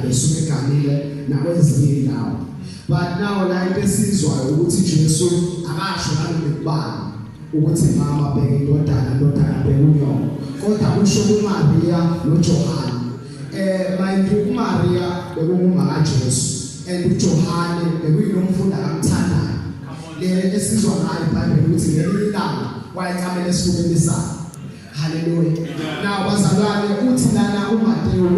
besuke eganile nakwezinye indawo. But now la into esizwayo ukuthi Jesu akasho nalokubani ukuthi mama bheke indodana bheke unyoko, kodwa usho kuMaria noJohane. Manje uMaria bekungumama kaJesu and uJohane bekuyinomfunda kamthandayo. Le esizwa ngayo iBhayibheli ukuthi ngelinye ilanga wayecamela esifubeni sakhe. Hallelujah. Now bazalwane uthi lana uMateyu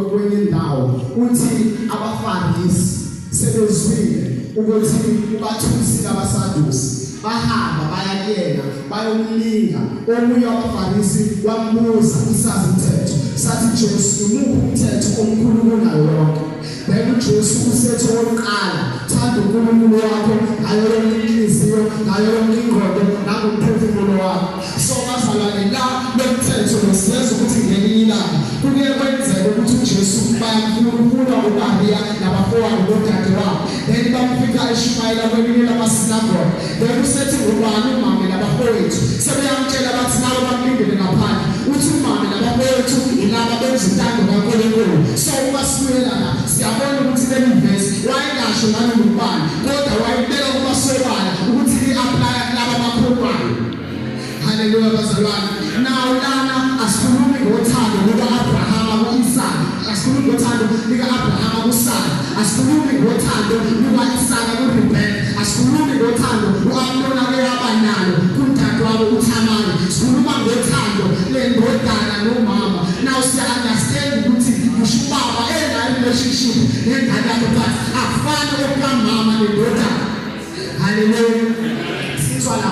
kwenye indawo uthi abaFarisi sebezwile ukuthi ubathusile abaSadusi bahamba bayakuyena bayomlinga. Omunye wabaFarisi wambuza isazithetho sathi Jesu umuphi umthetho omkhulu kunayo yonke? Then uJesu usethe wokuqala thanda uNkulunkulu wakho ngayo yonke inhliziyo ngayo yonke ingqondo nangomphefumulo wakho. So bazalwane la lomthetho losiyenza ukuthi ngelinye ilanga kuye kwenzeke ukuthi uJesu bayamfuna uMaria nabafowabo bodadewabo. Then bamfika eShumayela kwelinye lamasinagoge. Then usethi ngubani umama nabafowethu sebeyamtshela bathi nawe bamlindele ngaphandle. Uthi umama nabafowethu ilaba benza intando kaNkulunkulu. So ubasiyelana siyabona ukuthi le verse wayingasho nalobani kodwa wayibeka kubasobala ukuthi li-apply kulaba bakholwayo. Hallelujah bazalwane. Now lana asikhulumi ngothando luka-Abrahama ku-Isaka, asikhulumi ngothando lika-Abrahama kuSara, asikhulumi ngothando luka-Isaka kuRebeka, asikhulumi ngothando lu-Amnoni ayaba nalo kumdadewabo uThamari. Sikhuluma ngothando lendodana nomama. Now siya-understand ukuthi kusho ubaba relationship nengane yakho but akufani okamama nendodana. Hallelujah. Sizwa la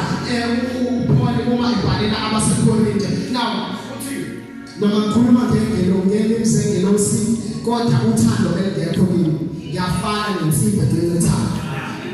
uPaul uma ibhalela abaseKorinte. Now uthi noma ngikhuluma ngengelo ngelemzengelosi kodwa uthando belingekho kimi yafana nensipho yothando.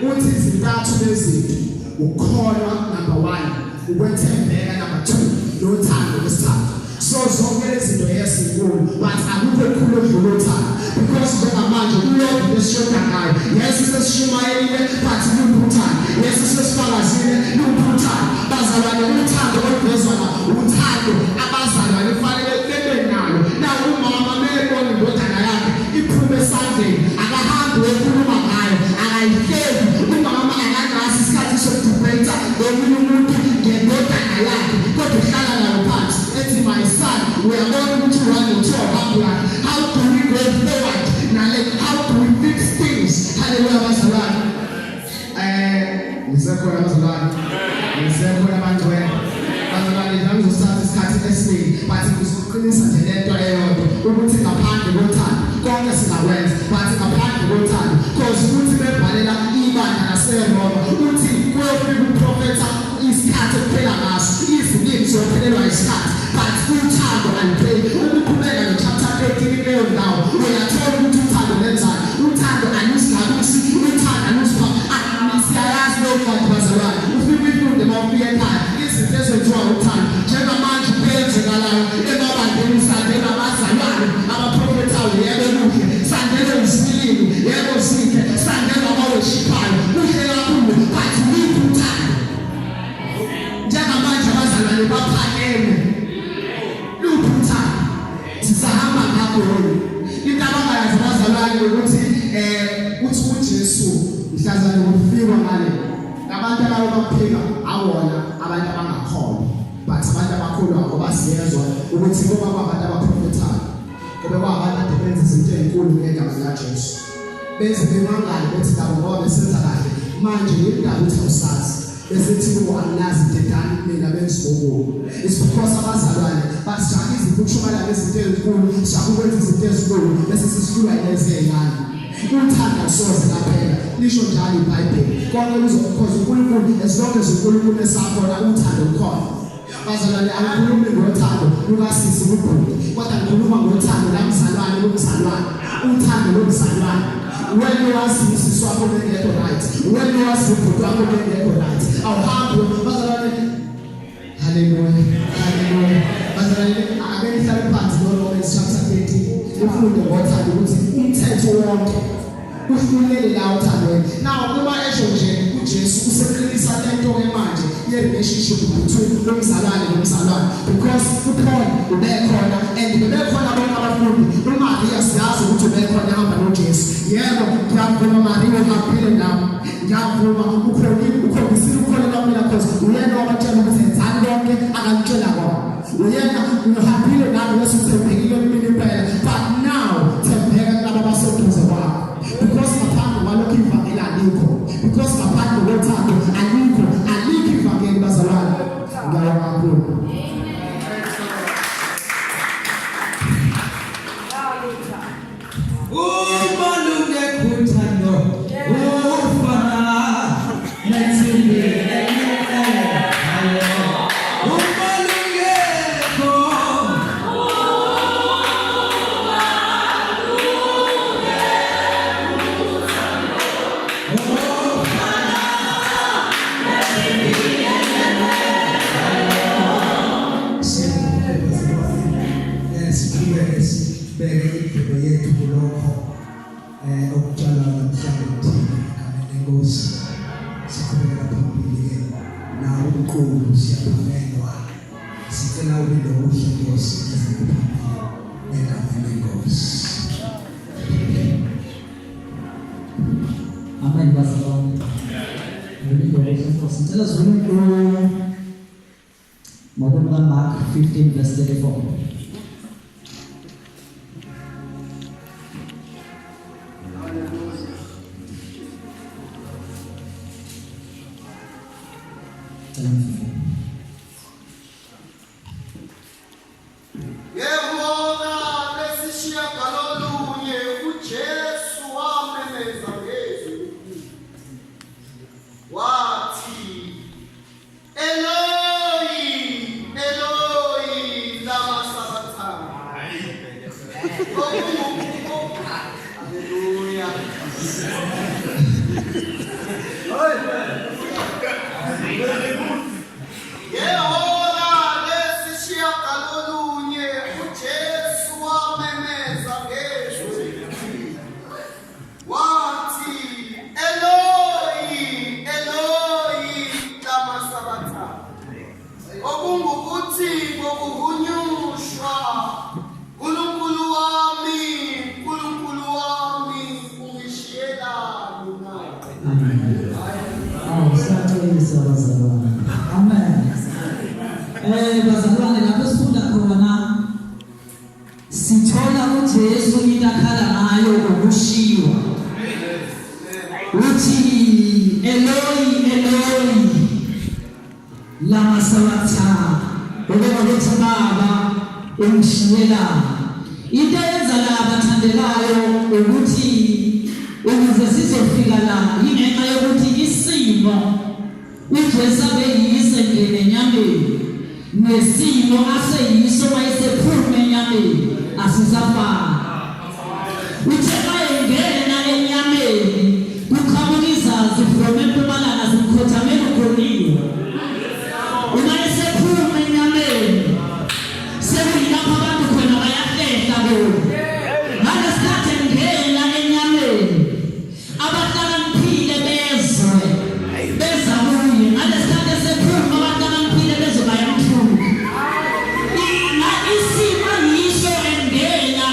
Uthi izintathu lezinto ukholwa number 1, ukwethembeka number 2, nothando lesithathu. So zonke lezinto ezinkulu but akukho okukhulu okudlula uthando because njengamanje uLord lesishoda ngayo. Yes sesishumayelile but luphutana. Yes sesifakazile luphutana. Bazalwane uthando oluvezwa la uthando abazalwane kufanele bebe nalo. Na umama mebona indodana yakhe iphume esandleni akahambi ekhuluma ngayo akayihleli. Umama akanaso isikhathi sokudebate nomunye umuntu ngendodana yakhe kodwa uhlala nayo phansi ethi my son we are going to run into a problem. How do we go forward? Now how do we fix things? Hallelujah bazalwane. Ngisekhona bazalwane. Ngisekhona bantwana. Bazalwane ngizosatha isikhathi esiningi but ngizoqinisa nje lento eyodwa ukuthi ngaphandle kothando konke singakwenza but ngaphandle kothando because ukuthi bebhalela ibandla laseRoma uthi kuyofika uprofeta isikhathi okuphela ngaso izilimi zophelelwa isikhathi but uthando alipheli. Ukuqhubeka no-chapter 13 leyo ndawo uyathola ukuthi uthando lenzani. Uthando alusigabusi, uthando alusiyayazi leyo ncwadi bazalwane. Ufike uyifunde mawufika ekhaya izinto ezenziwa uthando njengamanje kuyenzekalayo emabandleni sandela abazalwane abaprofethayo yebo kuhle sandela izilimi yebo zinhle sandela abaweshiphayo kuhle kakhulu but yikho uthando. Njengamanje abazalwane baphakeme luphutha sisahamba ngakho. Into abangayazi abazalwane ukuthi uthi uJesu mhlazane ukufika ngale nabantu abaphika awona abantu abangakholwa but abantu abakholwa abasiyezwa ukuthi ngoba kwabantu abaprofethayo kube kwabantu abenza izinto ezinkulu ngegama likaJesu benze bemangala bethi labo ngoba besenza kahle manje indaba uthi usazi besithi kubo anginazi dedani mina benzibobo. It's because abazalwane basijaka iziphutshumela ngezinto ezinkulu sijaka ukwenza izinto ezinkulu bese sisihlulwa yezingane. Uthando soze laphela lisho njalo iBhayibheli konke kuzokhoza uNkulunkulu as long as uNkulunkulu esakhona uthando ukhona. Bazalwane akukhulumi ngothando lukasisi uBhulu kodwa ngikhuluma ngothando lamzalwane lomzalwane. Uthando lomzalwane when you are sisi swakho bengekho right, when you are sibhuti wakho bengekho right, awuhambi bazalwane. Hallelujah. Hallelujah. Bazalwane akenihlale phansi lo Romans chapter 13 ufunde ngothando ukuthi umthetho wonke uhlulele la uthandweni. Now uma esho nje uJesu useqinisa lento ke manje ye-relationship between umzalwane nomzalwane, because uPaul ubekhona and bebekhona bonke abafundi. uMaria siyazi ukuthi ubekhona hamba noJesu. Yebo, ngiyavuma Maria uhaphile nami, ngiyavuma ukhombisile ukukholelwa mina because uyena wabatshela ukuthi enzani konke akalitshela kwabo. Uyena uhaphile nami bese uthembekile kumina impela, but now thembeka kulabo abaseduze kwakho, because ngaphandle kwalokho ivangeli alikho, because ngaphandle kothando alikho ivangeli bazalwane. Ngiyabonga kakhulu. Amen. Tell us when you go Mark 15 verse 34. Bazalwane lapho sifunda khona sithola uJesu inakhala ngayo ukushiywa. Uthi Eloi Eloi lama sabachthani, ukuthi Baba ungishiyela. Into eyenza la bathandekayo ukuthi ukuze sizofika la ingenxa yokuthi isimo uJesu abeyise ngene enyameni nesimo aseyiso mayesephume enyameni asisafana. Uthe mayengena enyameni kuqhamuka izazi from empumalanga zikhothamela ukholiwe. Uma esephume enyameni sekuyilapho abantu khona bayahlehla bona. Ngaleskhathi engena enyameni abahlakaniphile bezwe bezabuye. Ngaleskhathi esephuma abahlakaniphile bezwe bayamthuka. Isimo yiso engena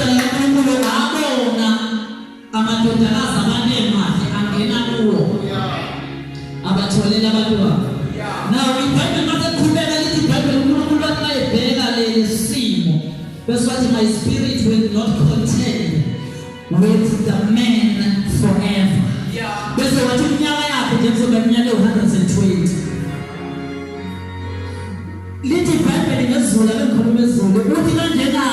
indodana kaNkulunkulu abona amadodakazi abantu emahle angena kuwo abatholela abantwana. Now iBhayibheli mase qhubeka lithi iBhayibheli uNkulunkulu wathi mayebheka leli simo bese wathi my spirit will not contend with the man forever. Bese wathi iminyaka yakhe nje kuzoba iminyaka e-120. Lithi iBhayibheli ngesiZulu abengikhuluma isiZulu uthi kanjena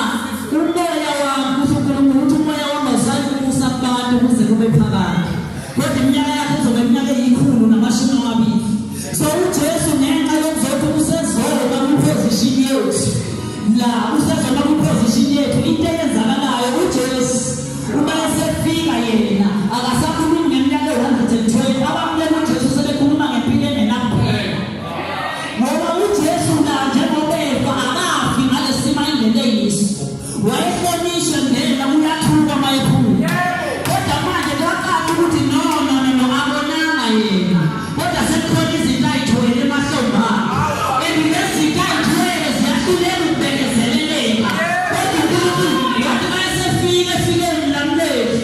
umoya wami kusho uNkulunkulu uthi umoya wami awusayi kumusa abantu kuze kube phakade. Kodwa iminyaka yakhe izoba iminyaka e-120. So uJesu ngenxa yokuzothi usezoba kwi-position yethu la usezoba kwi-position yethu into eyenzakalayo uJesu uma esefika yena akasakhulumi ngeminyaka e-120 abamnyama uJesu sebekhuluma ngempilo engenakuphela ngoba uJesu njengoba efa akafi ngalesimo ayindlela eyisifo wayehlonishwa ngena uyathuka mayekhula kodwa manje kwaqala ukuthi no abonanga yena kodwa sekukhona izinto ayithwele emahlomba ezilezinto ayithwele ziyahlulela ukubekezeleleka kodwa uNkulunkulu wathi mayesefika emlamuleli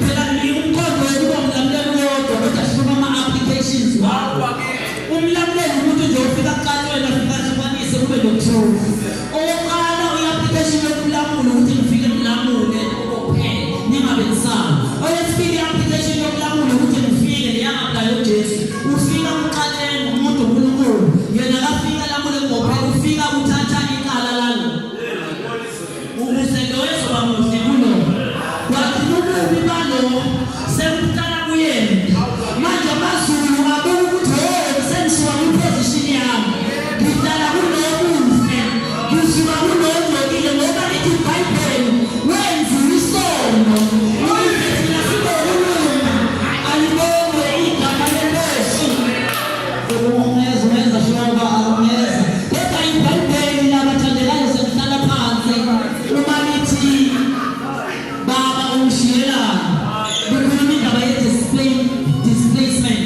phela umkhondo wekuba umlamuleli wodwa kodwa sibuka ama-applications wakho umlamuleli umuntu nje ufika kuqalweni afika ahlukanise kube nokuthula owokuqala i-application yokulamula ukuthi ngifike ngilamule ukuphela ningabe nisaba oyesifika i-application yokulamula ukuthi ngifike niyangabulayo uJesu ufika kuqaleni umuntu uNkulunkulu yena kafika lamule ngophela ufika uthatha icala lalo ukuze lo ezoba muhle kulo kwathi ububi balo semtala kuyena manje amazulu abuka ukuthi sengishiwa kwi-position yami ngidlala kunobuhle ngisuka kunojokile ngoba lithi iBhayibheli wenziwe isono uyithina siboluluma alibonwe igama lenkosi ungeza shoba ungeza kodwa iBhayibheli labathandekayo sekuhlala phansi uma lithi baba ungishiyelana bekhuluma indaba ye-displacement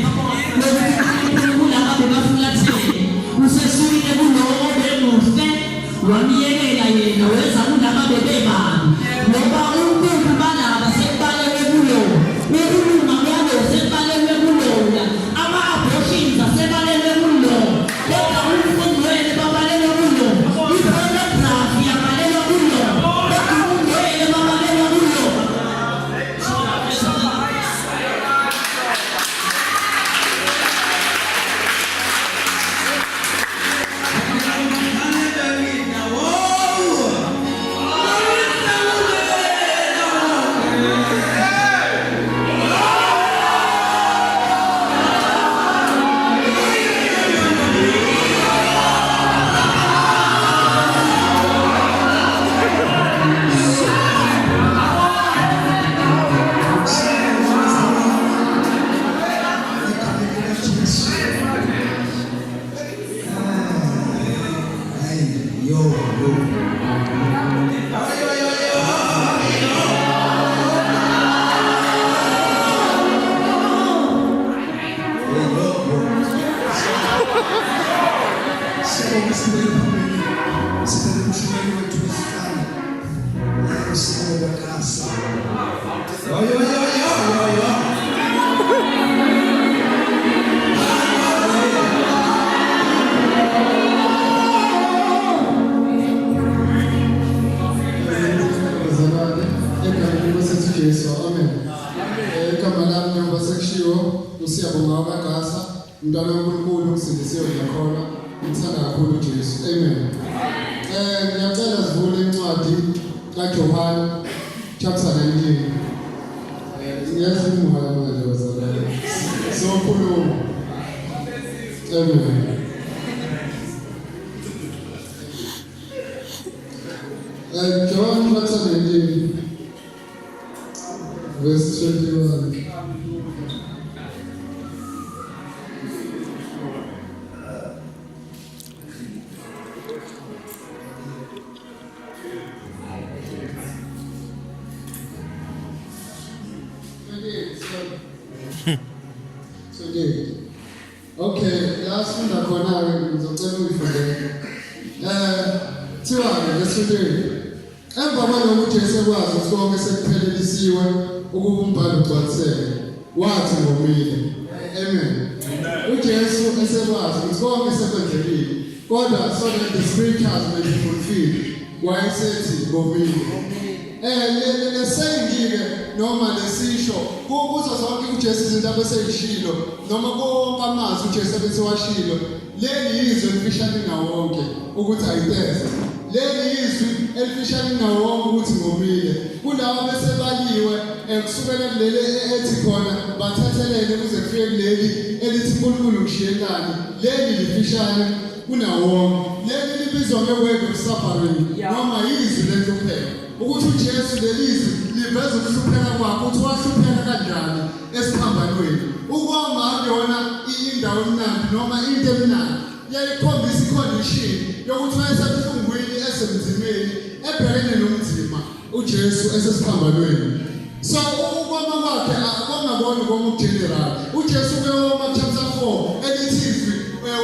kulaba bebafulathele usesukile kulowo bemuhle wamiyekela yena wenza kulaba bebebani ngoba ububi balaba sekubalelwe kulo ukulunga kwabo sekubalelwe kuloya ama-abortions asebalelwe kulo kodwa ubungcwele babalelwe kulo i-pornography yabalelwa kulo kodwa ubungcwele babalelwa kulo. Mntwana uNkulunkulu usindisiwe ngakhona ngithanda kakhulu uJesu. Amen. Ngiyacela sivule incwadi kaJohane chapter 19. Ngiyazuma manje bazalwane. Sokhuluma. Amen. John chapter 19 verse 21. Okay, last one khona ngizocela uyifundele. Thiwa ngesithutheni. emva kwalokho uJesu ekwazi ukuthi konke sekuphelelisiwe ukuba umbhalo ugcwaliseke wathi ngomile. Amen. uJesu esekwazi ukuthi konke sekwenzekile kodwa so that the scriptures may be fulfilled wayesethi ngomile. Lesengike noma lesisho kubuza zonke uJesu izinto abeseyishilo noma konke amazwi uJesu abesewashilo leli yizwi elifishane nawonke ukuthi ayiteze. Leli yizwi elifishane nawonke ukuthi ngomile. Kulawa besebaliwe kusukela kuleli ethi khona bathathelele kuze kufike kuleli elithi uNkulunkulu ushiyelani. Leli lifishane kunawonke. Leli libizwa nge-word of suffering noma yizwi lenhlupheko. Ukuthi uJesu lelizwi liveza ukuhlupheka kwakhe ukuthi wahlupheka kanjani esiphambanweni. Ukoma akuyona indawo emnandi noma into emnandi. Yayikhombisa icondition yokuthi wayesebuhlungwini esemzimeni ebhekene nomzimba uJesu esesiphambanweni. So ukoma kwakhe akongaboni ngokugeneral. uJesu kuyoma chapter 4 elithizwi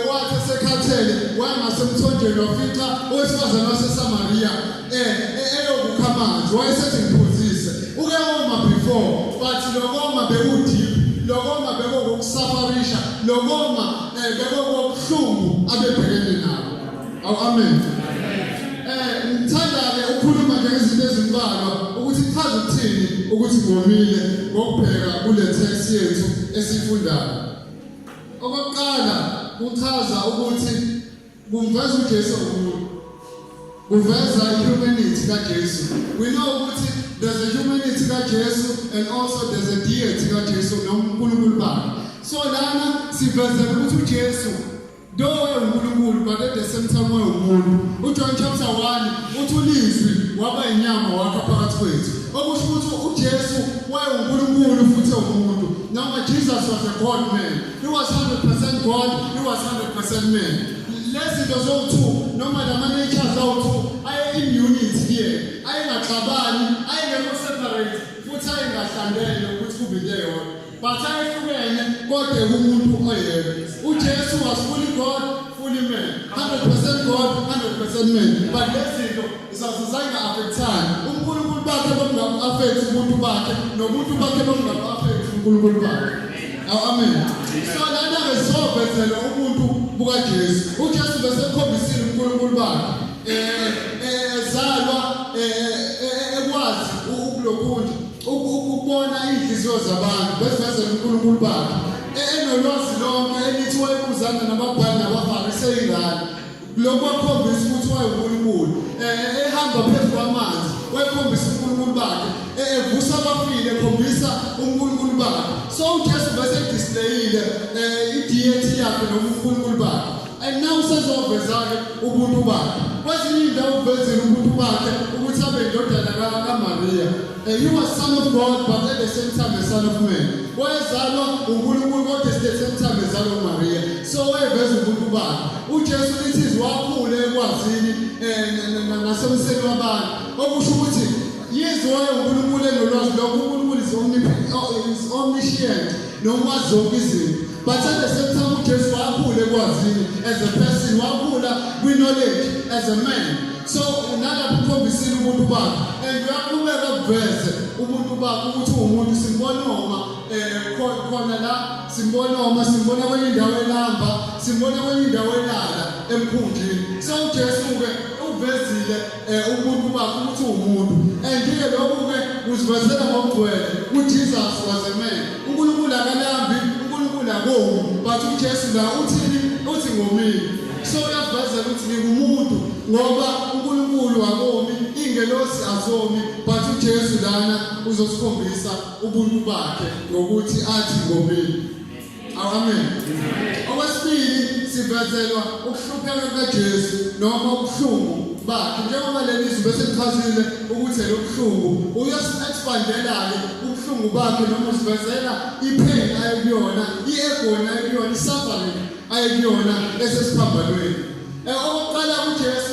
wathi esekhathele wangasemthonjeni wafica owesifazane waseSamaria eyokukhamanzi wayesethi ngiphuzise. Ukuyoma before but lokoma bekudeep, lokoma bekokusafarisha, lokoma bekokubuhlungu abebhekene nabo. Amen. Ngithanda-ke ukukhuluma nje ngezinto ezimbalwa ukuthi chaza ukuthini ukuthi ngomile ngokubheka kule text yethu esifundayo. Okokuqala kuchaza ukuthi kumveza uJesu umuntu. Kuveza i-humanity kaJesu. We know ukuthi there's a humanity kaJesu and also there's a deity kaJesu noNkulunkulu bakhe. So lana sivezela ukuthi uJesu though uNkulunkulu but at the same time umuntu. uJohn chapter 1 uthi ulizwi waba inyama wakha phakathi kwethu. Okusho ukuthi uJesu wayeUNkulunkulu futhi umuntu. Now Jesus was a God man. He was 100% God, he was 100% man. Lezinto zowu-2 noma la ma-natures awu-2 aye in unity here. Ayengaxabani, ayengekho separate futhi ayengahlandele ukuthi kube into eyodwa. But ayehlukene kodwa umuntu oyedwa. uJesu was fully God, fully man. 100% God, 100% man. But lezinto zazizange-affectane. uNkulunkulu bakhe bamngam-affect umuntu bakhe nomuntu bakhe bamngam-affect uNkulunkulu bakhe. Amen. So lana-ke sizovezela umuntu bukaJesu. uJesu besekhombisile uNkulunkulu bakhe ezalwa ekwazi ukulokhunja ukubona inhliziyo zabantu besivezela uNkulunkulu bakhe enolwazi lonke elithi wayebuzana nababhali nabaFarisi ingane. Lokho kwakhombisa ukuthi wayeUNkulunkulu ehamba phezu kwamanzi wayekhombisa uNkulunkulu bakhe evusa abafile ekhombisa uNkulunkulu bakhe. So uJesu bese displayile i-deity yakhe noNkulunkulu bakhe. And now sezoveza-ke ubuntu bakhe. Kwezinye indawo uvezile ubuntu bakhe ukuthi abe indodana kaMaria. He was son of God but at the same time a son of man. Wayezalwa uNkulunkulu kodwa at the same time ezalwa uMaria. So wayeveza ubuntu bakhe. uJesu lithi wakhule ekwazini nasemseni wabantu. Okusho ukuthi yize wayeUNkulunkulu enolwazi lokho uNkulunkulu is omniscient noma zonke izinto. But at the same time uJesu wakhula ekwazini as a person, wakhula kwi-knowledge as a man. So nalapho ukhombisile ubuntu bakhe and uyaqhubeka ukuveze ubuntu bakhe ukuthi umuntu simbona noma khona la simbona kwenye indawo elamba, simbona kwenye indawo elala emkhunjini. So uJesu-ke uvezile ubuntu bakhe ukuthi umuntu and-ke lokhu-ke kusivezela ngokugcwele uJesus was a man. uNkulunkulu akalambi, uNkulunkulu akomi, but uJesu la uthini? Uthi ngomile. So uyavezela ukuthi ngingumuntu ngoba uNkulunkulu akomi, ingelosi azomi, but uJesu lana uzosikhombisa ubuntu bakhe ngokuthi athi ngomile. Amen. Okwesibili sivezelwa ukuhlupheka kaJesu noma ubuhlungu bakhe. Njengoba leli zwi bese lichazile ukuthi lobuhlungu uyasi-expandela-ke ubuhlungu bakhe noma usivezela ipain ayekuyona, i-agony ayekuyona, i-suffering ayekuyona esesiphambanweni. Okokuqala uJesu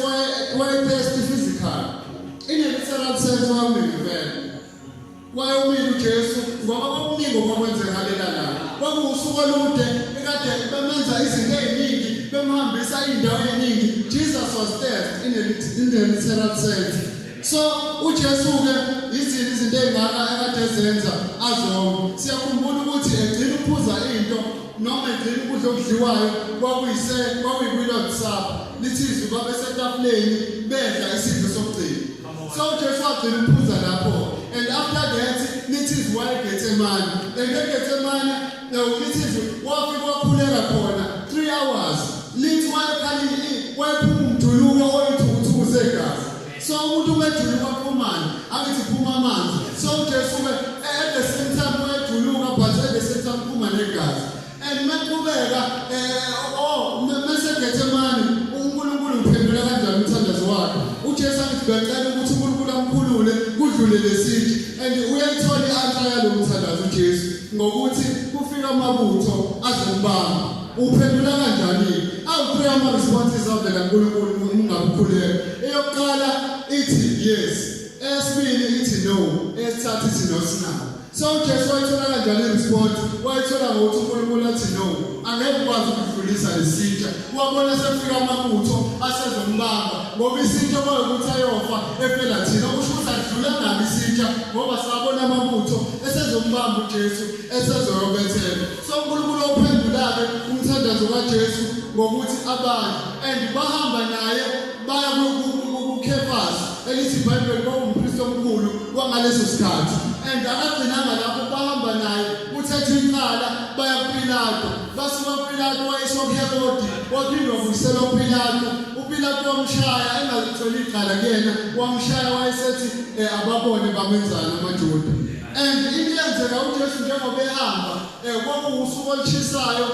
wayethesti physical. In-literal sense wayewumile vele. Wayewumile uJesu ngoba kwakuningi okwakwenzeka lelana. Kwakuwusuku olude ekade bemenza izinto ey'ningi bemhambisa iy'ndawo ey'ningi. Jesus was thirsty in the literal sense. So uJesu-ke izinto ey'ngaka ekade ezenza azonke. Siyakhumbula ukuthi egcina ukuphuza into noma egcina ukudla okudliwayo kwakuyi-Lord's Supper. Lithi izwi kwabe setafuleni bedla isidlo sokugcina. So uJesu wagcina ukuphuza lapho. And after that, lithi izwi wayeGetsemane. And eGetsemane, lithi izwi wafika wakhuleka khona 3 hours. Lithi wayephuma umjuluko oyithukuthuku segazi. So umuntu wejuluka waphumani, angithi phuma amanzi. So uJesu-ke at the same time wejuluka but at the same time phuma negazi. And maqhubeka meseGetsemane uNkulunkulu uphendula kanjani umthandazo wakhe. uJesu angibhecela ukuthi uNkulunkulu amkhulule kudlule lesithi. And uyayithola i-answer yalo mthandazo uJesu ngokuthi kufika amabutho azombamba. Uphendula kanjani? Awuphela ama-responses avela kuNkulunkulu ungabukhuleka. Eyokuqala ithi yes, eyesibili ithi no, eyesithathu ithi no sinabo. So uJesu wayithola kanjani i-response? Wayithola ngokuthi uNkulunkulu athi no, angeke ukwazi ukudlulisa lesitsha. Wabona sefika amabutho asezombamba ngoba isitsha kwayukuthi ayofa efela thina. Okusho ukuthi adlula nabi isitsha ngoba sabona amabutho esezombamba uJesu esezoyobethela. So uNkulunkulu uphendula-ke umthandazo kaJesu ngokuthi abantu and bahamba naye baya kuKhefasi elithi iBhayibheli kwawumpristi omkhulu kwangaleso sikhathi. And akagcinanga lapho bahamba naye uthethe icala baya kuPilato. Basuka kuPilato wayiswa kuHerodi waphinde wabuyisela uPilato. uPilato wamshaya engazitholi icala kuyena wamshaya wayesethi ababone bamenzana amaJuda. And indiyenzeka uJesu njengoba ehamba kwakuwusuku olutshisayo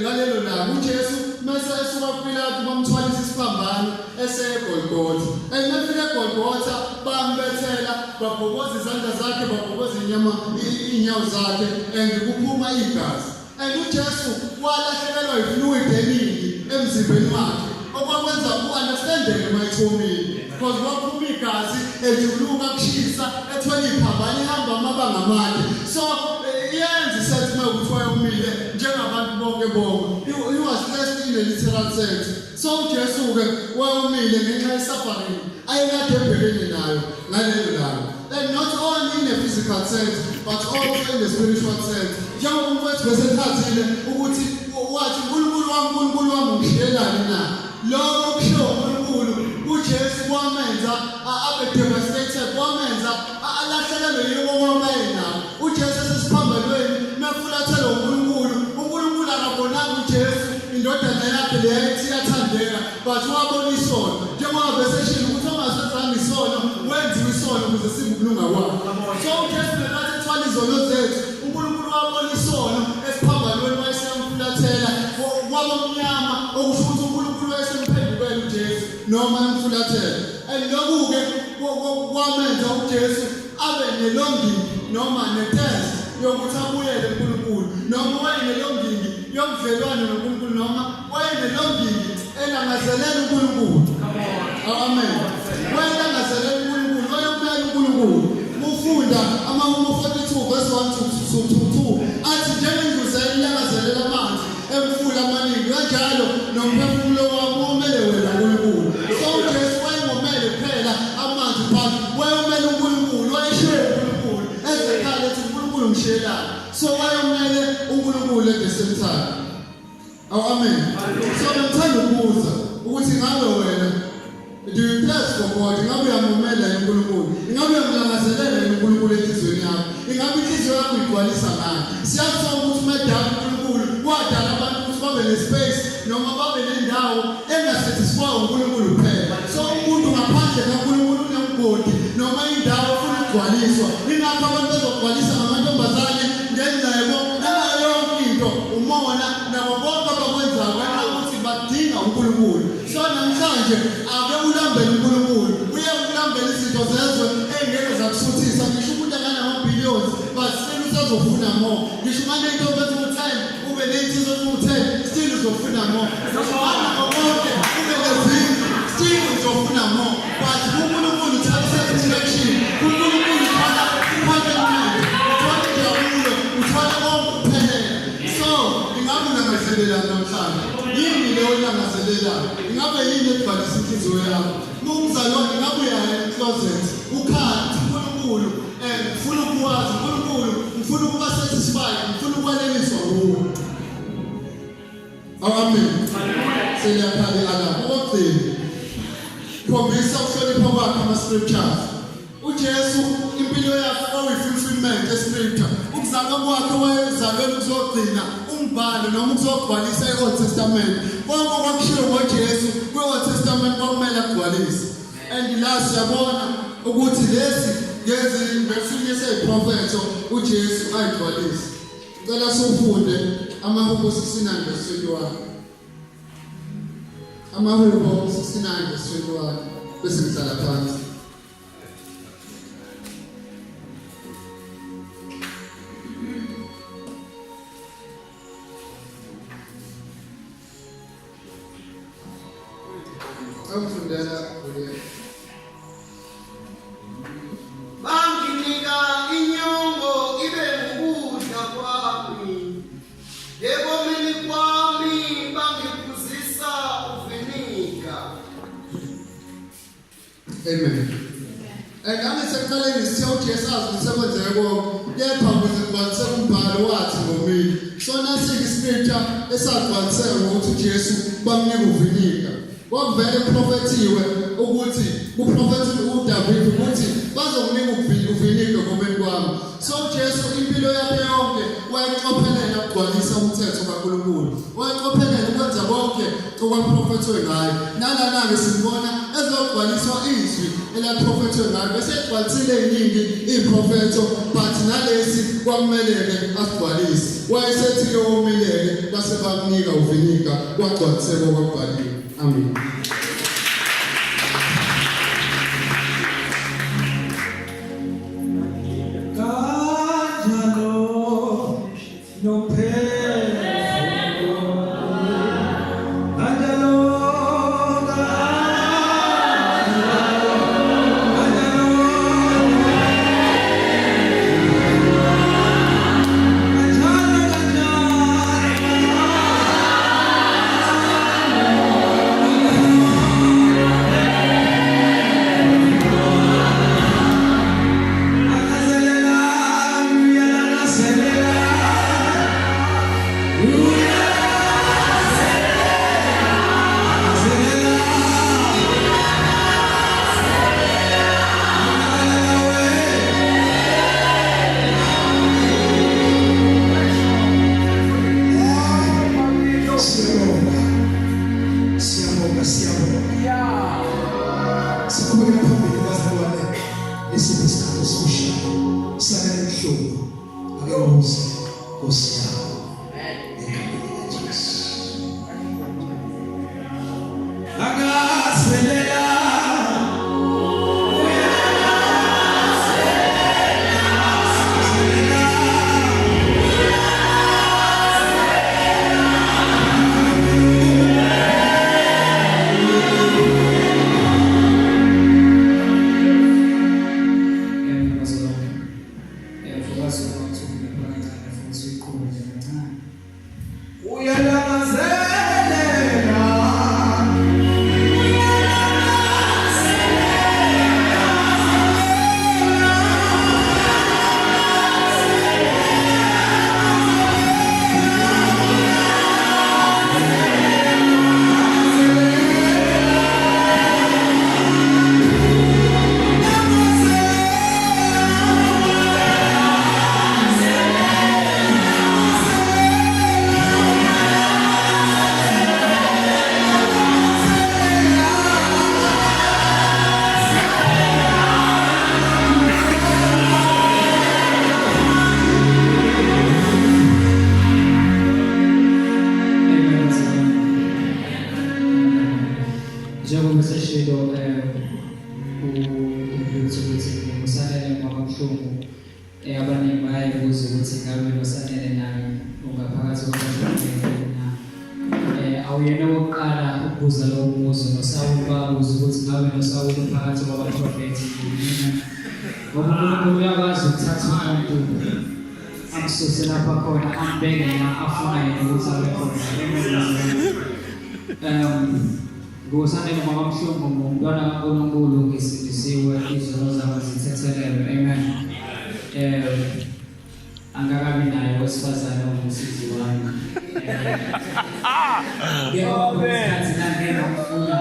ngalelo langa. uJesu mase esuka kuPilato bamthwalisa isiphambano eseGolgotha. And mefika eGolgotha bambethela babhoboza izandla zakhe babhoboza iy'nyawo zakhe and kuphuma igazi. And uJesu walahlekelwa ifluid eningi emzimbeni wakhe okwakwenza ku-understandeke mayithomile because kwaphuma igazi ejuluka kushisa ethwele iphambano ihamba amabanga amade. So yenza isethi uma ukuthi wayomile njengabantu bonke bonke. He was blessed in a literal sense. So uJesu-ke wayomile ngenxa ye-suffering ayekade ebhekene nayo ngalelo langa. And not only in a physical sense but also in the spiritual sense. Njengoba umfowethu besethathile ukuthi wathi uNkulunkulu wami ungishiyelani na? Lokho kusho uNkulunkulu uJesu wamenza abe devastated, wamenza alahlekelwe yiko konke ayenakho. uJesu esesiphambanweni mefulathela uNkulunkulu akabonanga uJesu indodana yakhe leyayithi iyathandeka but wabona isono. Njengoba beseshilo ukuthi ongasenzanga isono wenziwe isono ukuze sibe ukulunga kwakhe. So uJesu nekathi ethwala izono zethu uNkulunkulu wabona isono esiphambanweni wayesemfulathela wabamnyama okusho ukuthi uNkulunkulu wayesemphendukela uJesu noma emfulathela. And lokhu-ke kwamenza uJesu abe nelonging noma netest yokuthi abuyele kuNkulunkulu noma wayenelonging yobudlelwano noNkulunkulu noma wayenelonging elangazelela uNkulunkulu. Amen. Wayelangazelela uNkulunkulu, wayomela uNkulunkulu. Ufunda amaHubo 42 verse 1 to 2 athi njengenduze ilangazelela amanzi emfula amaningi kanjalo nomphefumulo wami umele wena uNkulunkulu. So uJesu wayengomele kuphela amanzi phansi, wayomele uNkulunkulu, wayeshiye uNkulunkulu ezekhala ethi uNkulunkulu ngishiyelani. So wayomele uNkulunkulu at the same time. Amen. So ngithanda ukubuza ukuthi ngabe wena do you bless for God? Ingabe uyamumela uNkulunkulu? Ingabe uyamlangazelela uNkulunkulu enhliziyweni yakho? Ingabe inhliziyo yakho igcwalisa ngani? Siyazi ukuthi uMadala uNkulunkulu wadala abantu ukuthi babe nespace noma babe nendawo engasatisfy uNkulunkulu kuphela. So umuntu ngaphandle kaNkulunkulu unemgodi noma indawo ufuna ukugcwaliswa. Ingakho abantu bezogcwalisa ngamantombazane ngengcebo nayo yonke into umona nabo bonke abakwenzayo ngenxa yokuthi badinga uNkulunkulu. So namhlanje ake ulambele uNkulunkulu, uye ulambele izinto zezwe engeke zakusuthisa. Ngisho ukuthi akanama-billions but still usazofuna more. Ngisho ngale into bethi-10 ube ney'nsiza eziwu-10 still uzofuna more. Ngisho ngakho konke ube nezindlu still uzofuna more. But uNkulunkulu uthatha i-satisfaction, uNkulunkulu uthatha i-contentment, uthatha injabulo, uthatha konke ukuphelela. So ingabe ulangazelelani namhlanje? Yini leyo olangazelelayo? Ingabe yini ekugcwalisa inhliziyo yakho? Kumzalwane ngabe uya e-closet ukhala uNkulunkulu ngifuna ukwazi uNkulunkulu ngifuna ukuba satisfied ngifuna ukwaneliswa nguwe. Amen. Siyaphali ala okugcina. Khombisa ukuhlonipha kwakhe ama-scriptures. uJesu impilo yakhe oyi-fulfillment e-scripture. Ukuzalwa kwakhe wayezalweni ukuzogcina umbhalo noma ukuzogcwalisa i-Old Testament. Konke okwakushiwo ngoJesu kwi-Old Testament kwakumele akugcwalise. And la siyabona ukuthi lezi ngesinye seyiprofetho uJesu ayigcwalise. Ngicela sifunde amaHubo 69:21. AmaHubo 69:21 bese ngihlala phansi. Angifundela kuye. Banginika inyongo ibe ngukudla kwami. Ebomini kwami bangiphuzisa uvinika. Amen. Ngame sekuqaleni sithe uJesu azisekwenzeke konke. Kepha ukuze kubhalise umbhalo wathi ngomini. Sona siyiscripture esagcwaliseka ukuthi uJesu bamnika uvinika. Kwavele uprofethiwe ukuthi uprofethi uDavid ukuthi bazomnika uvinika ngomeni kwami. So Jesu impilo yakhe yonke wayecophelela ukugcwalisa umthetho kaNkulunkulu. Wayecophelela ukwenza konke okwaprofethwe ngayo. Nalana-ke sibona ezogcwaliswa izwi elaprofethwe ngayo. Bese egcwalisile eziningi iprofetho but nalesi kwakumeleke asigcwalise. Wayesethi-ke womileke base bakunika uvinika kwagcwaliseka okwakubhaliwe. Amen. Ngosane noma kamshungu ngumntwana kaNkulunkulu ngisindisiwe izono zami zithethelelwe. Amen. Angakabi naye wesifazane ongumsizi wami. Ngiyabonga isikhathi nangena ukufuna.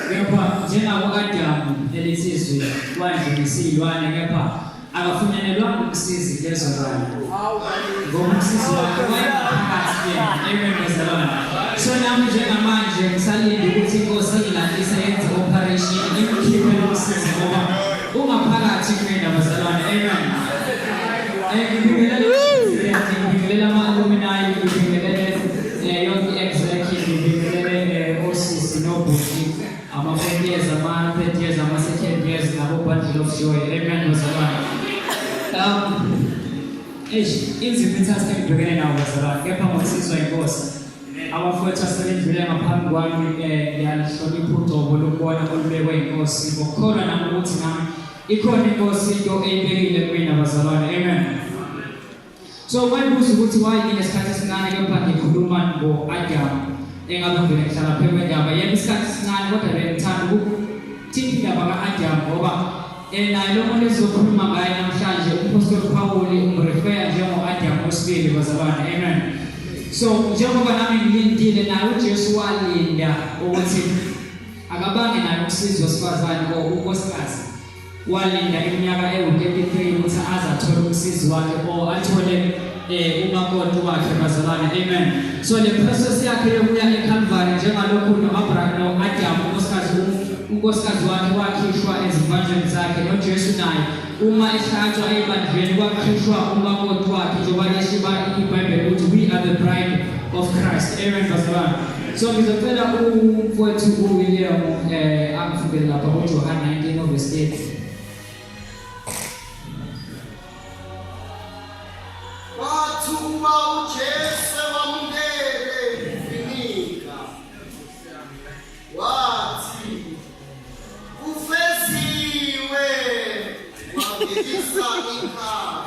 Kepha njengabo-Adamu lelisizwe lwandlulisilwane kepha akafunyanelwanga umsizi lezolwane. Ngoba umsizi wakhe wayephakathi yena. Amen bezalwane. So nami njengamanje ngisalinde ukuthi inkosi ilandise yenze operation imkhiphe lo msizi ngoba ungaphakathi kwena bezalwane. Amen. Ngibingelela ama-alumni, ngibingelele yonke i-executive, ngibingelele osisi nobhuti, ama-4 years, ama-3 years, ama-2 years, nabo-bundle of joy. Amen bezalwane. Inzima ithaskhi engibhekene nawo bezalwane, kepha ngosizwa inkosi. Abafowethu asebedlule ngaphambi kwami ngiyalihlonipha uDobo lokubona olubekwe inkosi. Ngokukholwa nami ukuthi nami ikhona inkosi into eyibekile kumina bazalwane. Amen. So wayibuza ukuthi why ngesikhathi esincane kepha ngikhuluma ngo-Adamu engabe ngivele ngihlala phezu kwendaba. Yebo isikhathi esincane kodwa bengithanda ukuthinta indaba ka-Adamu ngoba naye lo muntu esizokhuluma ngaye namhlanje umpostoli Pawuli umrefeya njengo-Adamu wesibili bazalwane. Amen. So njengoba nami ngilindile naye uJesu walinda ukuthi akabange naye umsizi wesifazane or unkosikazi. Walinda iminyaka ewu-33 ukuthi aze athole umsizi wakhe or athole umakoti wakhe bazalwane. Amen. So le process yakhe yokuya eCalvary njengalokhu no-Adamu unkosikazi wakhe wakhishwa ezivanjeni zakhe noJesu naye uma ehlatshwa ebandleni kwakhishwa umakoti wakhe njengoba lisho iBhayibheli ukuthi we are the bride of Christ. Amen bazalwane. So ngizocela umfowethu uWilliam angifundele lapha kuJohana 19:8. Wathuka uJesu wamukele ifinika. Wathi ufesiwe wangilisa ikhaya.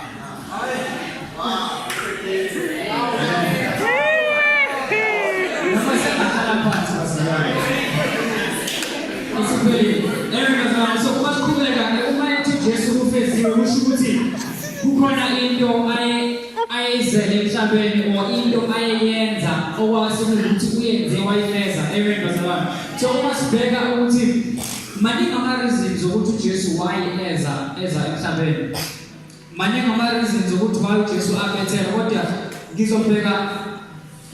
So kwasiqhubeka uma ethi Jesu ufesiwe kusho ukuthi kukhona into ayizele emhlabeni or into ayeyenza okwasekuthi uyenze wayifeza. Amen bazalwane. So uma sibheka ukuthi maningi ama-reasons ukuthi uJesu wayeza emhlabeni, maningi ama-reasons ukuthi why uJesu abethele, kodwa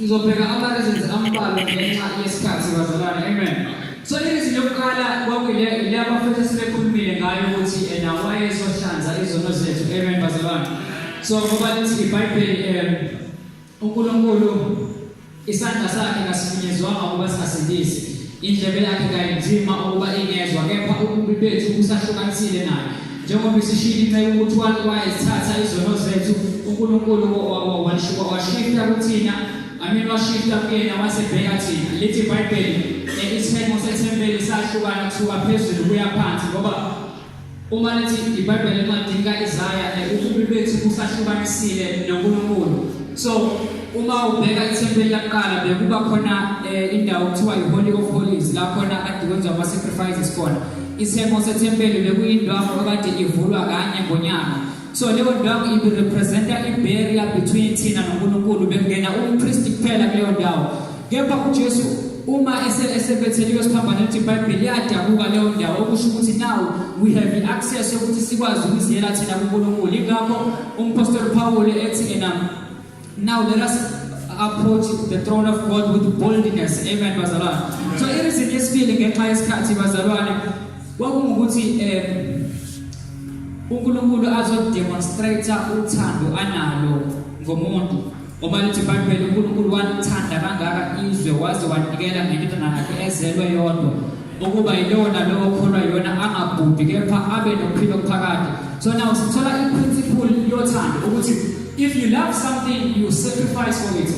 ngizobheka ama-reasons ambalwa ngenxa yesikhathi bazalwane. Amen. So ireason yokuqala kwakuyile abafethu esibekhulumile ngayo ukuthi wayezohlanza izono zethu. Amen bazalwane. So ngoba lithi iBhayibheli uNkulunkulu isandla sakhe kasifinyezwanga ukuba singasindisi, indlebe yakhe kayinzima ukuba ingezwa, kepha ububi bethu busahlukanisile naye. Njengoba sishilo inceke ukuthi wayezithatha izono zethu, uNkulunkulu washifta kuthina, washifta kuyena wasebheka thina. Lithi iBhayibheli isimo sethempeli sahlukana kusuka phezulu kuya phansi ngoba uma lithi iBhayibheli encwadini ka-Isaya ububi bethu busahlukanisile noNkulunkulu. So uma ubheka ithempeli lakuqala bekuba khona indawo kuthiwa i-Holy of Holies la khona kade kwenziwa ama-sacrifices khona. Isimo sethempeli bekuyindwangu ekade ivulwa kanye ngonyaka. So leyo ndawo irepresenta i-barrier between thina noNkulunkulu, bekungena umpristi kuphela kuleyo ndawo. Kepha uJesu uma esebetheliwe siphambana lithi iBhayibheli yadabuka leyo ndawo okusho ukuthi now we have the access yokuthi sikwazi ukuziyela thina kuNkulunkulu. Ingakho umpostoli Pawuli ethi now let us approach the throne of God with boldness. Amen bazalwane. So ireason yesibili ngenxa yesikhathi bazalwane kwakungukuthi uNkulunkulu azodemonstrate uthando analo ngomuntu. Ngoba lithi iBhayibheli uNkulunkulu wathanda kangaka izwe waze wanikela ngendodana yakhe ezelwe yodwa ukuba yilona lo okholwa yona angabhudi kepha abe nophilo phakade. So now sithola i-principle yothando ukuthi if you love something you sacrifice for it.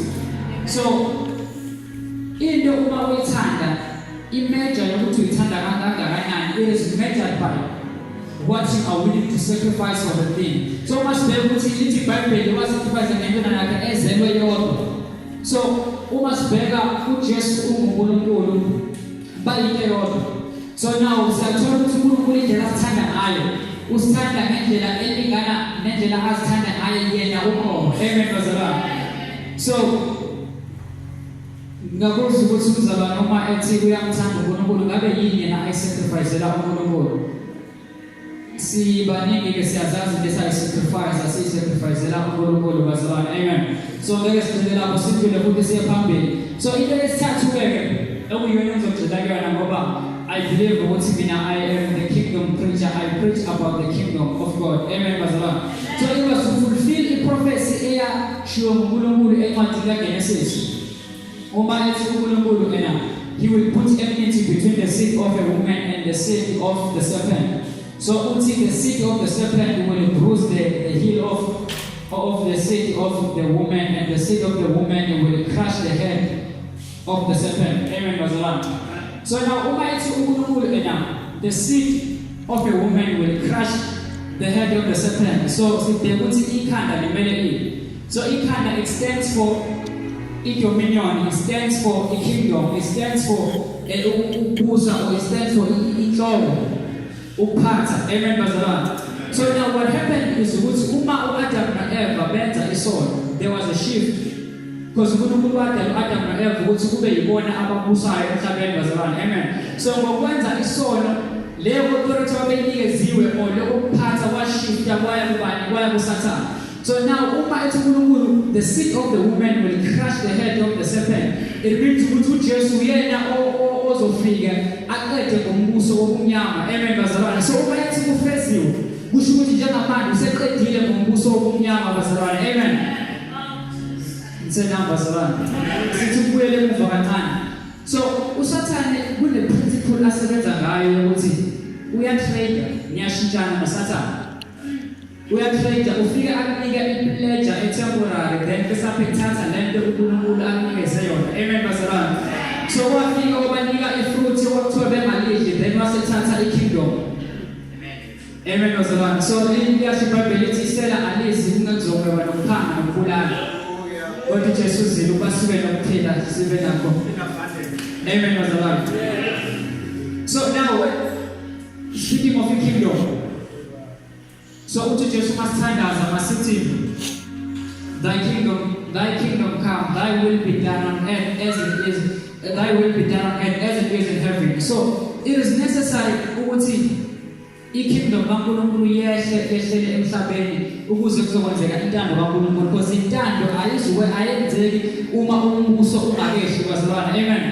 So into uma uyithanda imeasure yokuthi uyithanda kangakanani is measured by what you are willing to sacrifice for the thing. So much better ukuthi lithi iBhayibheli wasacrifice ngendodana yakhe ezelwe yodwa. So uma sibheka uJesu unguNkulunkulu bayinto eyodwa. So now siyathola ukuthi uNkulunkulu indlela asithanda ngayo usithanda ngendlela elingana nendlela asithanda ngayo yena uqobo. Amen bazalwane. So ngakuzwa ukuthi uzaba noma ethi uyamthanda uNkulunkulu ngabe yini yena ayisacrifice-ela uNkulunkulu. Sibaningi ke siyazazi into sacrifice asisacrifice-ela uNkulunkulu bazalwane. Amen. So ngeke sicele lapho sivile futhi siye phambili. So into lesithathu ke okuyona engizogcina kuyona ngoba I believe ukuthi mina I am the kingdom preacher. I preach about the kingdom of God. Amen bazalwane. So it was to fulfill the prophecy eyashiwo nguNkulunkulu encwadini kaGenesis. Uma ethi uNkulunkulu he will put enmity between the seed of a woman and the seed of the serpent. So uthi the seed of the serpent will bruise the heel of the seed of the woman, and the seed of the woman will crush the head of the serpent. Amen bazalwane. So now uma ethi uNkulunkulu the seed of a woman will crush the head of the serpent. So sibheka ukuthi ikhanda limele so ikhanda it stands for dominion, it stands for a kingdom, it stands for ubusa, or it stands for inhloko, uphatha. Amen bazalwane. So now what happened is ukuthi uma uAdam naEva benza isono, there was a shift. Because uNkulunkulu wadala uAdam naEva ukuthi kube yibona ababusayo emhlabeni bazalwane. Amen. So ngokwenza isono leyo authority wabeyinikeziwe or leyo uphatha washifta kwaya kubani kwaya kuSathane. So now uma ethi uNkulunkulu the seed of the woman will crush the head of the serpent. It means ukuthi uJesu yena ozofika aqede ngombuso wobumnyama. Amen bazalwane. So uma ethi kufeziwe kusho ukuthi njengamanje useqedile ngombuso wobumnyama bazalwane. Amen. Nsenamba bazalwane. Sithi kubuyele emuva kancane. So uSathane kune principle asebenza ngayo ukuthi uyatrade ngiyashintshana noSathane. Uyatrade ufika akunika i-pleasure temporary then bese aphethatha lento uNkulunkulu akunikeze yona. Amen bazalwane. So wafika wabanika ifruit okuthiwa bengalidli then wasethatha ikingdom. Amen bazalwane. So liyasho iBhayibheli lithi isela alizi kungenzokuba nokuphanga nokubulala. Kodwa uJesu uzile ubasuke nokuphila sibe nakho. Amen bazalwane. So now speaking of the kingdom, so uJesu masithandaza masithi thy kingdom come, thy will be done on earth as it is, thy will be done on earth as it is in heaven. So it is necessary ukuthi ikingdom kaNkulunkulu yehlele emhlabeni ukuze kuzokwenzeka intando kaNkulunkulu, because intando ayenzeki uma umbuso ungakehli bazalwane. Amen.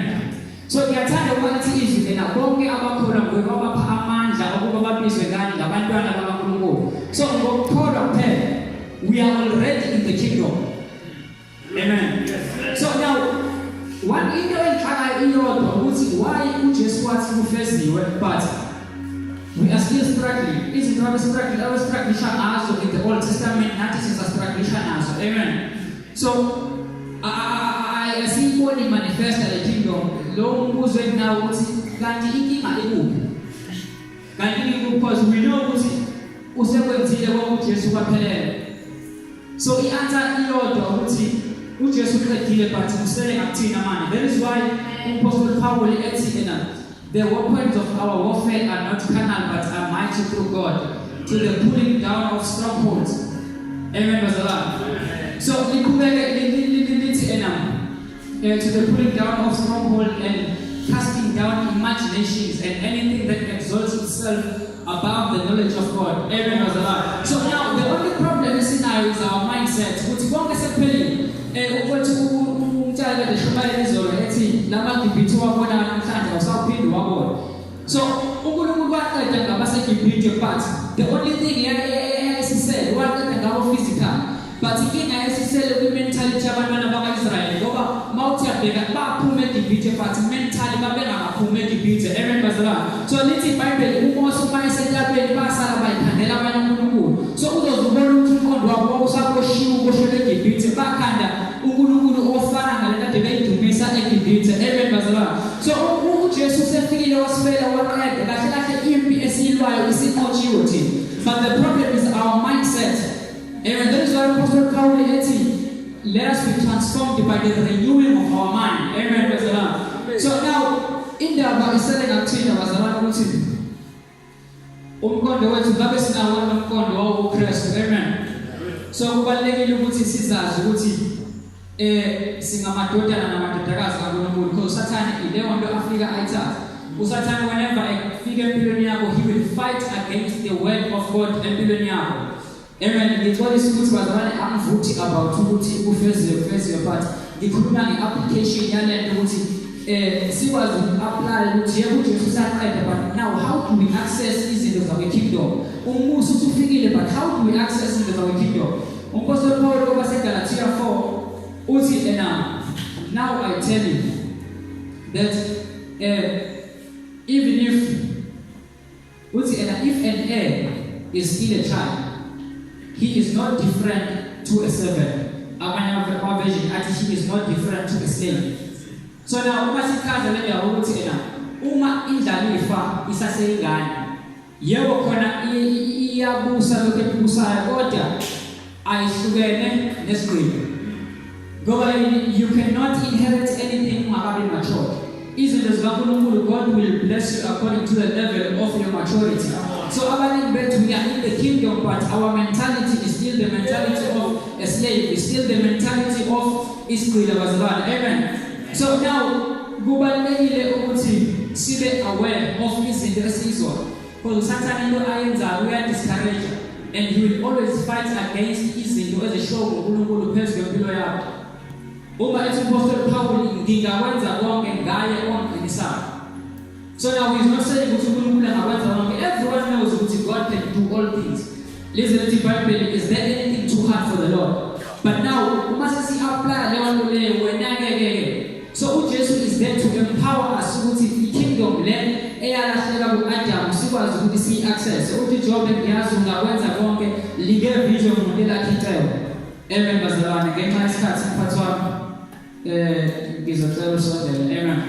So ngiyathanda ukuthi izwi lena bonke abakholwa nguye babapha amandla ukuba babizwe ngani ngabantwana bakaNkulunkulu. So ngokukholwa kuphela we are already in the kingdom. Amen. So now one into enhlaka iyodwa ukuthi why uJesu wathi kufeziwe but we are still struggling. Izinto abastrugglisha ngazo in the Old Testament nathi sisastrugglisha nazo. Amen. So I see God manifest the kingdom. Lo mbuzo now ukuthi kanti inkinga ekuphi? Kanti because we know ukuthi usekwenzile kwakuJesu kaphelele. So i-answer iyodwa ukuthi uJesu uqedile but usele ngakuthina manje. That is why Apostle Paul ethi the weapons of our warfare are not carnal but are mighty through God to the pulling down of strongholds. Amen bazalwane. So to the pulling down of stronghold and casting down imaginations and anything that exalts itself above the knowledge of God. Amen bazalwane. So now the only problem is now is our mindset. Ukuthi konke sekuphelile ukuthi umtshayela leshumayela izolo ethi lamagibhithe wabona namhlanje awusawuphindi wabona. So uNkulunkulu waqeda ngabaseGibhithe but the only thing esisele waqeda ngabo physical but inkinga esisele kwi-mentality yabantwana baka-Israyeli ngoba mawuthi yabheka baphuma eGibhithe but mentally babengakaphumi eGibhithe. Amen bazalwane. So lithi iBhayibheli uMose uma esentabeni basala bayikhandela abanye uNkulunkulu. So uzozibona ukuthi umqondo wabo wawusakoshiwe ukoshelwe eGibhithe bakhanda uNkulunkulu ofana ngale kade beyidumisa eGibhithe. Amen bazalwane. So uJesu usefikile wasifela waqeda kahle kahle impi esiyilwayo isinqotshiwe thina. But the problem is our mindset. Amen. That is why Apostle Paul ethi let us be transformed by the renewing of our mind. Amen. So now, indaba iselenga kuthina bazalwane ukuthi umkhondo wethu ngabe sinawo umkhondo wawoKristu. Amen. So kubalekile ukuthi sizazi ukuthi singamadodana namadodakazi kaNkulunkulu, because Satan ileyo nto afika ayithatha. Usathane whenever efika empilweni yakho, he will fight against the word of God empilweni yakho. Amen. Ngixolisa ukuthi bazalwane angivuthi about ukuthi ufeziwe but ngikhuluma nge-application yalento ukuthi sikwazi uku-apply ukuthi yebo uJesu usaqeda, but now how do we access izinto zawe-kingdom? Umusa uthi ufikile, but how do we access izinto zawe-kingdom? Umpostoli Paul oba seGalatia 4 uthi now I tell you that even if an heir is still a child, he is not different to a servant. Our version, he is not different to a slave. So now, uma sikhaza le yawo ukuthi uma indlalifa isaseyingane, yebo khona iyabusa lokho ebusayo, kodwa ayihlukene nesigqili. Ngoba you cannot inherit anything makabe mature. Izinto zikaNkulunkulu, God will bless you according to the level of your maturity. So abaningi bethu, we are in the kingdom, but our mentality is still the mentality of a slave, is still the mentality of isqila bazalwane. Amen. So now, kubalekile ukuthi sibe aware of izinto esizwa, because Satan into ayenza uya discourage, and he will always fight against izinto ezishoyo ngoNkulunkulu phezu kwempilo yakho. Uma ethi umpostoli Paul ngingakwenza konke ngaye onginisana. So now he's not saying ukuthi uNkulunkulu angakwenza konke. Everyone knows ukuthi God can do all things. Listen to the Bible, is there anything too hard for the Lord? But now uma sesi-apply leyo nto leyo wena-ke so uJesu is there to empower us ukuthi i-kingdom le eyalahleka ku-Adam sikwazi ukuthi siyi-access. Uthi Job ngiyazi ungakwenza konke, like vision umuntu elakhitheyo. Amen bazalwane, ngenxa yesikhathi mphathi wami ngizocela usondele. Amen.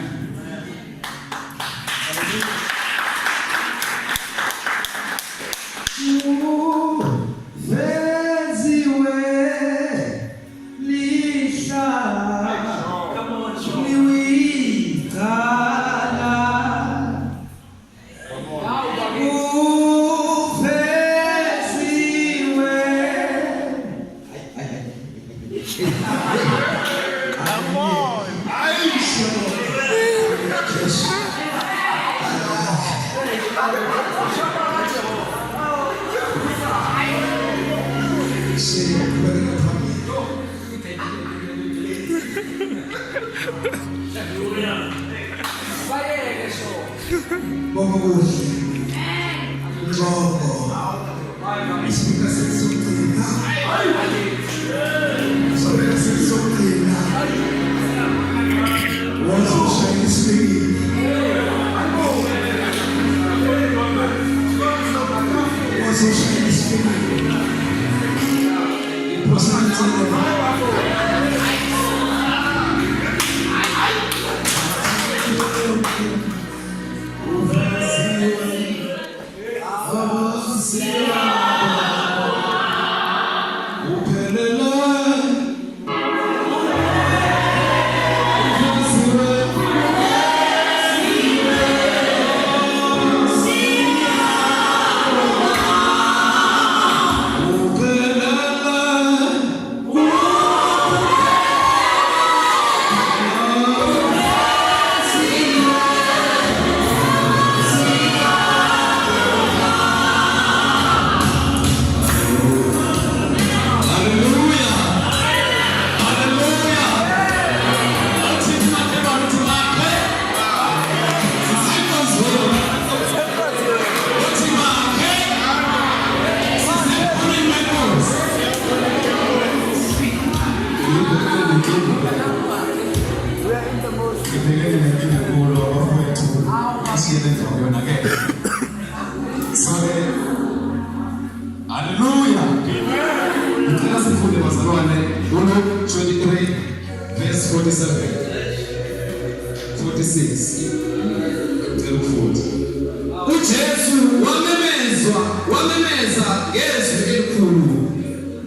Wamemeza ngezwi elikhulu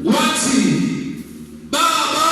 wathi, Baba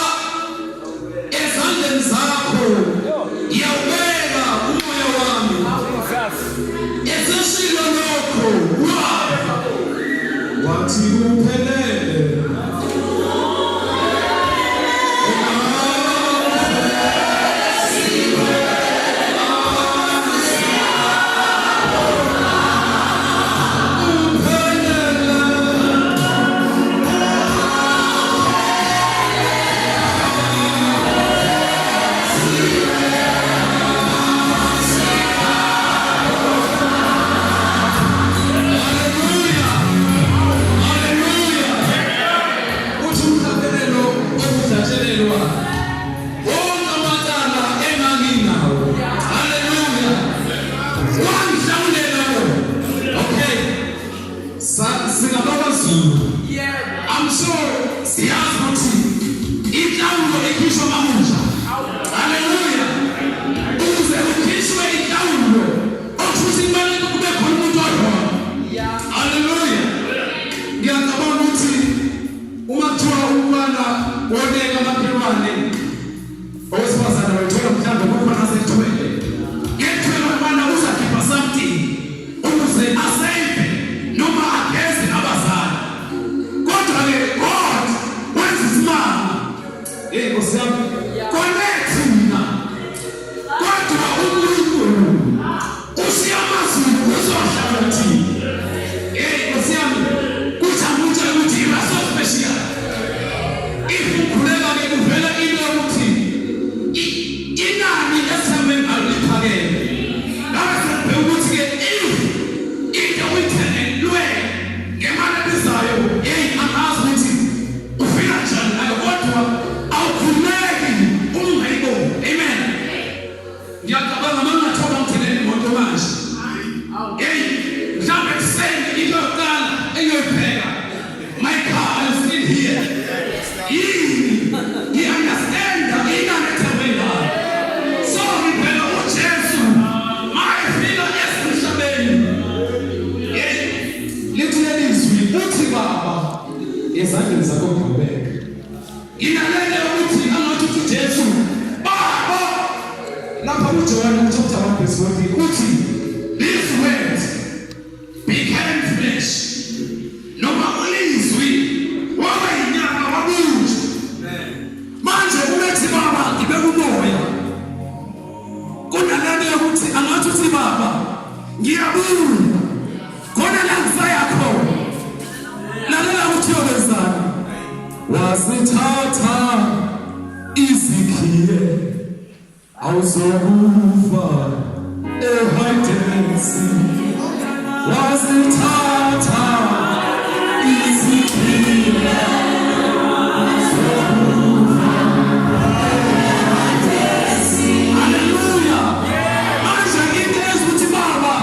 Nkosi yami konethina kodwa uNkulunkulu usiyamazulu uzohlala thina. Nkosi yami kujabula ukuthi iba so special. Ikhuleka ke kuvela into yokuthi inani esameni aliphakeme. Ngase ukuthi ke into uyithenelwe ngemali ebizayo angazi ukuthi ufika njani nayo kodwa awukhuleki ungayiko. Amen. Ngiyacabanga mangathola ngithelele imoto manje. Mhlawumbe kuseni into yokuqala engiyoyipheka. My car is still here. You understand the inane ethembela. So ngiphela uJesu mayefika esemhlabeni. Lithi lelizwi uthi baba ezandleni zakho ngibeka. Nginalele ukuthi angathi uJesu baba lapha uJohn chapter 1 verse 1 uthi this word became flesh. Noma ulizwi waba inyama wabunjwa. Manje umethi baba ngibeka umoya. Kunalele ukuthi angathi uthi baba ngiyabunga. Khona la ngisaya khona. Lalela ukuthi yobezana. Wasithatha izikhiye awuzokufa ehadensi. Wasithatha izikhiye awuzokufa ehadensi. Hallelujah. Manje ngiyeza ukuthi baba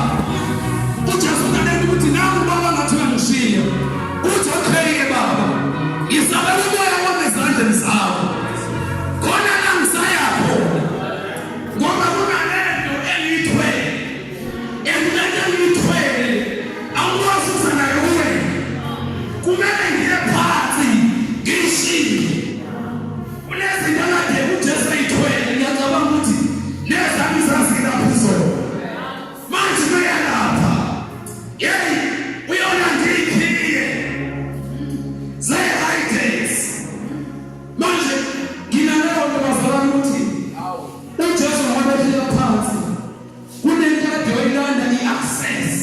uJesu kanene ukuthi nawe baba ngathi uyangishaya. Uthi okay baba. Isabela umoya wami ezandleni zakho. Khona la ngisaya khona. Ngoba kunalento engiyithwele. Engilento engiyithwele. Awukwazi ukuzana nawe. Kumele ngiye phansi ngishilo. Kunezinto kade uJesu ayithwele. Ngiyacabanga ukuthi lezami zazila phezulu. Manje uyalapha. Uyona ngikhiye. Manje nginaleyo bazalwane ukuthi uJesu ngoba phansi kunento kade oyilanda iaccess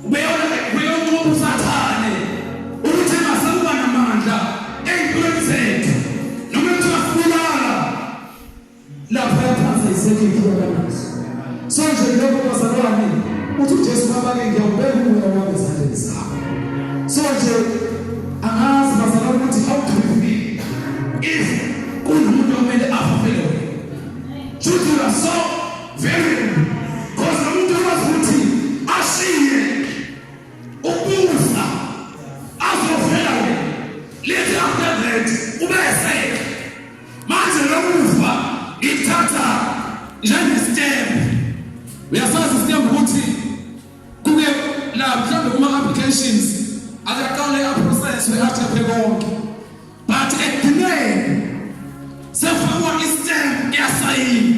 uyona usathane ukuthi engasekuba namandla empilweni zethu noma uthafulala lapha phansi isekhiphuka naso. So nje lokho bazalwane uthi uJesu ngabake ngiyawubeka umoya wami ezandleni zakho. So nje angazi bazalwane ukuthi how can we feel if kunomuntu omele afafele. Truth you are so very because umuntu wazuthi ashiye ukuza azofela lethe after that ubese manje lokufa ngithatha njenge step. Uyasazi step ukuthi kuke la mhlawumbe kuma applications akaqale process we-after konke but ekugcineni sefakwa istem yasayini.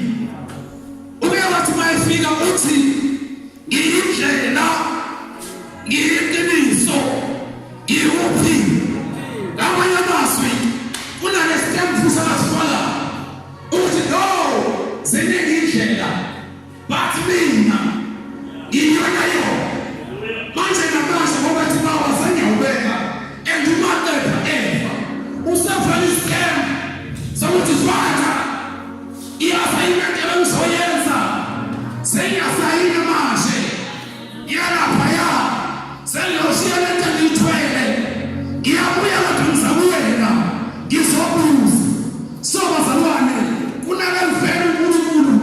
Ubuye wathi mayefika uthi ngiyindlela ngiyiqiniso ngiyuphi. Ngamanye amazwi kunale stem futhi akasifaka uthi no ziningi indlela but mina ngiyona yona. Manje namanje ngoba thi bawa sengiyawubeka endumatepa eva usafana istem sokuthi zwaka iyasayina ke bengizoyenza sengiyasayina manje yalapha ya sengiyoshiya lento ngiyithwele ngiyabuya lapha ngizabuyela ngizobuza. So bazalwane kunale mvelo uNkulunkulu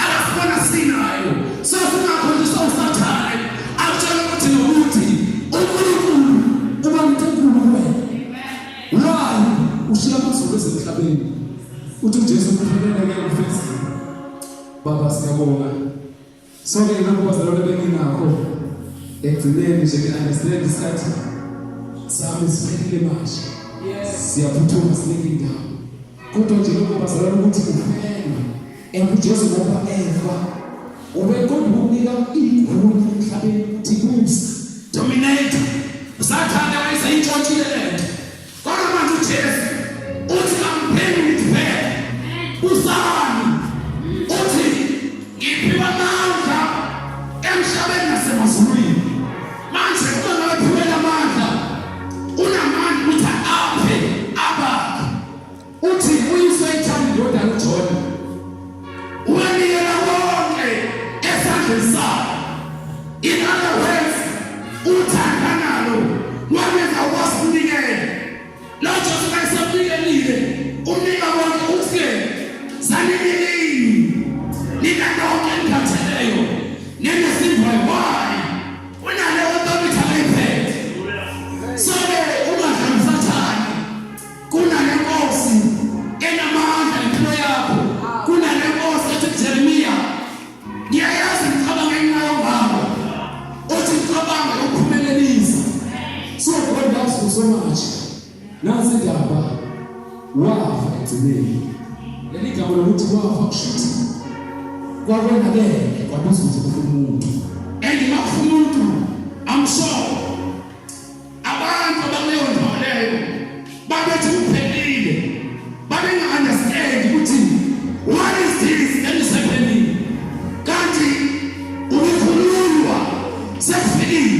akasibona sinayo. So singakholiswa usathane akutshela ukuthi nokuthi uNkulunkulu uba mthembulo wena. Why ushiya amazulu esemhlabeni uthi uJesu uphelele ke ufesi. Baba siyabonga. So ke lokho bazalwane benginakho ekugcineni nje ngi-understand isikhathi sami siphelile manje. Siyaphuthuma sinike indawo kodwa nje lokho bazalwane ukuthi kuphela uJesu ngoba eva ubekhona ukunika ikhulu emhlabeni ukuthi kubusa dominate usathanda wayesayintshontshe lento kodwa manje uJesu uthi kampeni Nasi indaba wafa egcineni. Leli gama lokuthi wafa kushuthi kwabonakele kwabuza ukuthi umuntu. Engimakufa umuntu I'm sure abantu abakuleyo ndawo leyo babethi uphelile. Babenga-understand ukuthi what is this that is happening? Kanti ukukhululwa sekufikile.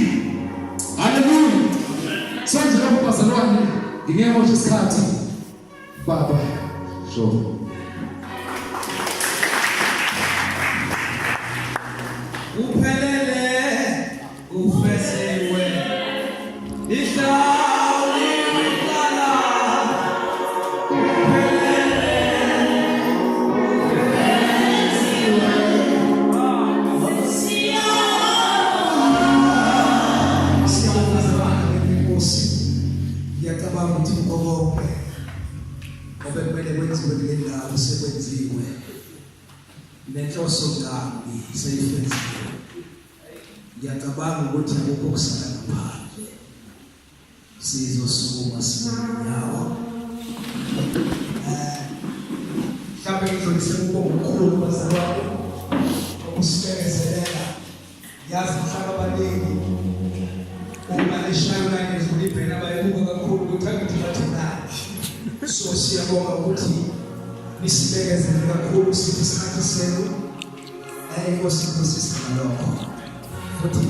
Hallelujah. So njengoba bazalwane ngingekho isikhathi baba sure. Uphelele ufesiwe ihlawuli wicala uphelele ufesiwe Siyabonga ngenkosi. Ngiyacabanga ukuthi konke obekumele kwenziwe kule ndawo sekwenziwe. Nenhloso kambi seyifenziwe. Ngiyacabanga ukuthi akukho okusala ngaphandle. Sizosukuma sinyawo. Mhlawumbe ngidlulise kukhulu bazalwane ukusibekezelela. Yazi mhlaka abaningi uma leshayona ngizulibhena bayibuka kakhulu ukuthi angithathana. So siyabonga ukuthi nisibekezele kakhulu sithi isikhathi senu ayikho siphosisa lokho futhi